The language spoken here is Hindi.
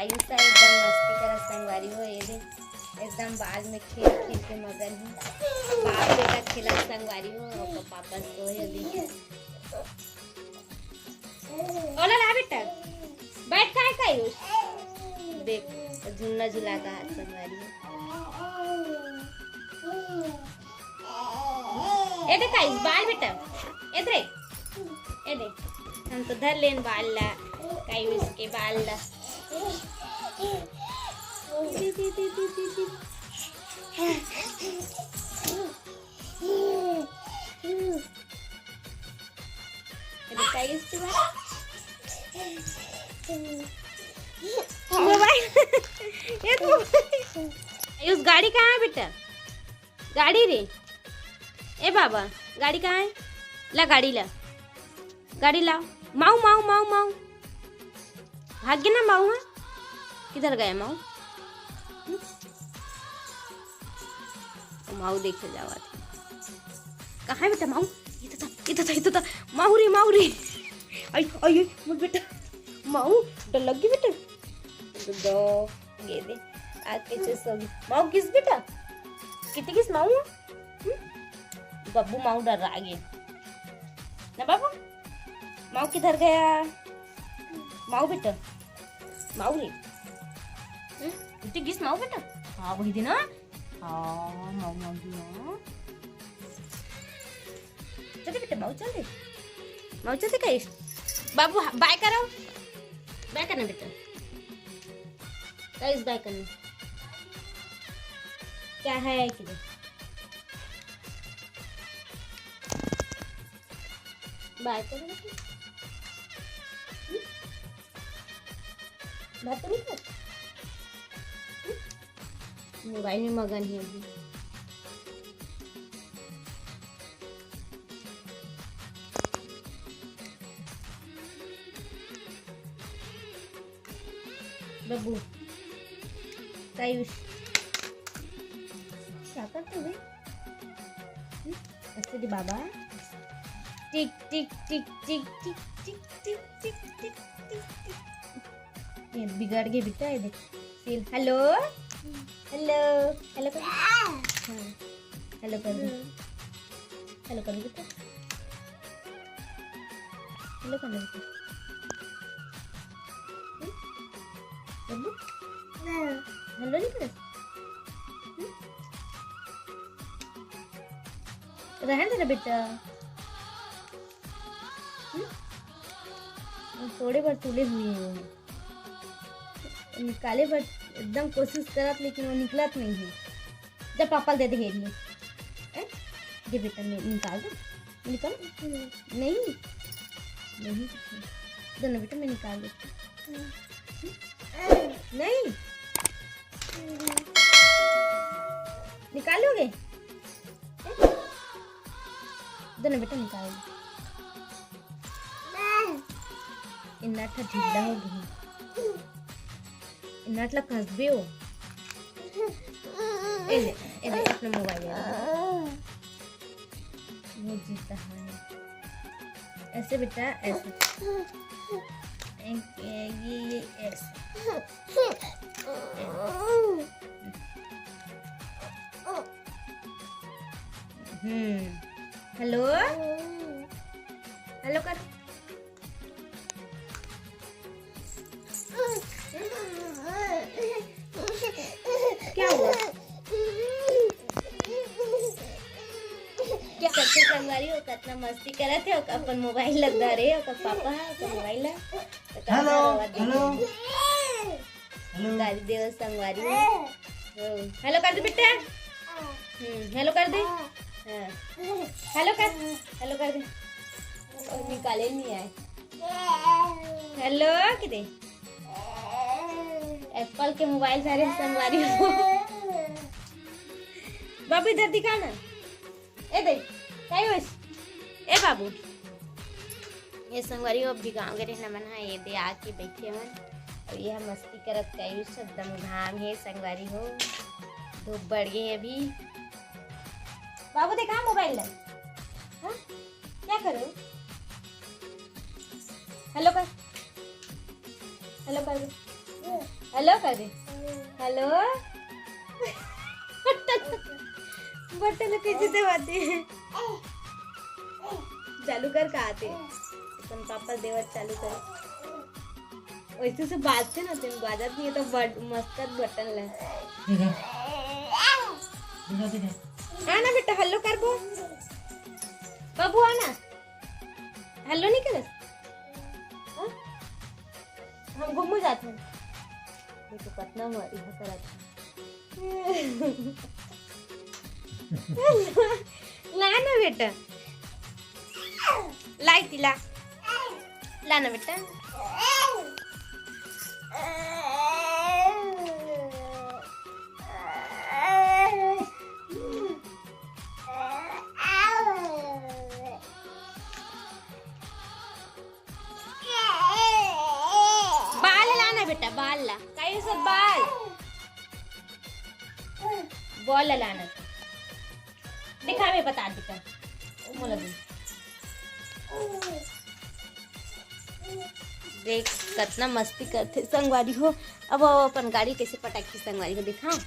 कायूस है एकदम मस्ती कर संगवारी हो ये दे एकदम बाल में खेल खेल के मगन है। बाप बेटा खेला संगवारी हो और पापा सो है देखे। ओला ला बेटा बैठ का है कायूस देख झूलना झूला का हाथ संगवारी ए दे कायूस बाल बेटा इधर ए दे हम तो धर लेन बाल ला कायूस के बाल ला दी दी दी दी दी दी अरे कायूस के बाल मोबाइल ये तो कायूस गाड़ी कहाँ है बेटा गाड़ी रे ए बाबा गाड़ी कहाँ है ला गाड़ी लाओ माऊ माऊ माऊ माऊ भाग गया ना माऊ है किधर गया माऊ माऊ देखे जावा कहाँ है बेटा माऊ ये तो था माऊ रे आई आई मत बेटा माऊ डर लग गई बेटा दो ये दे आके चुसोगी माऊ किस बेटा कितनी किस माऊ बब्बू माऊ डर रहा है ना बाबू माऊ किधर गया माऊ बेटा माऊ रे कितनी किस माऊ बेटा हाँ वही दिन हाँ माऊ माऊ दी ना चले बेटा माऊ चलते कहीं बाबू बाय करो बाय करना बेटा कहीं बाय करना क्या है किधर बाय करो बेटा बात तो नहीं कर मोबाइल में मगन है अभी बब्बू कायूस क्या करते हुए ऐसे दे बाबा टिक टिक टिक टिक टिक टिक टिक टिक टिक टिक ये बिगड़ गए बेटा ये देख सील हेलो हेलो हेलो कर हेलो कर बेटा हेलो कर बेटा हेलो नहीं कर रहने दे ना बेटा थोड़े बार तुले हुए हैं निकाले पर एकदम कोशिश करत लेकिन वो निकलत नहीं है जब पापा दे दे हेलिए ये बेटा निकाल दो निकाल नहीं दोनों बेटा मैं निकाल देती नहीं निकालोगे दोनों बेटा निकाल दो इन्ना ढीला हो गई नटला कसबे हो ए अपना मोबाइल वो जीता है ऐसे बेटा ऐसे ये ऐसे हेलो हेलो कर क्या हुआ क्या करते संगवारी हो कितना मस्ती करते हो अपन मोबाइल लगा रहे हो का पापा का मोबाइल है हेलो गाली देव संगवारी हेलो कर दे बेटा हेलो कर दे हेलो कर दे निकाले नहीं आए हेलो किधे एप्पल के मोबाइल सारे संगवारी हो बाबू इधर दिखा ना ए देख कायूस ए बाबू ये संगवारी हो अभी गाँव के रहना मन है ये दे आके बैठे मन और यह मस्ती करत कायूस एकदम घाम है संगवारी हो धूप बढ़ गई है अभी बाबू देखा मोबाइल ला हाँ क्या करो हेलो कर दो हेलो कर दे, हेलो। बटन कैसे दबाते हैं? चालू कर का आते अपन पापा देवर चालू कर वैसे से बाजते ना तुम बाजत नहीं है तो मस्त बटन ले आना बेटा हेलो कर बो बाबू आना हेलो नहीं कर हम घूमू जाते हैं देखो पतना हमारी करा लाना बेटा लाई तिला लाना बेटा बाल लाना बेटा बाल ला कहीं सब बाल बॉल लाना दिखा मैं बता दिखा बोला देख कितना मस्ती करते संगवारी हो अब अपन गाड़ी कैसे पटाखी संगवारी को दिखा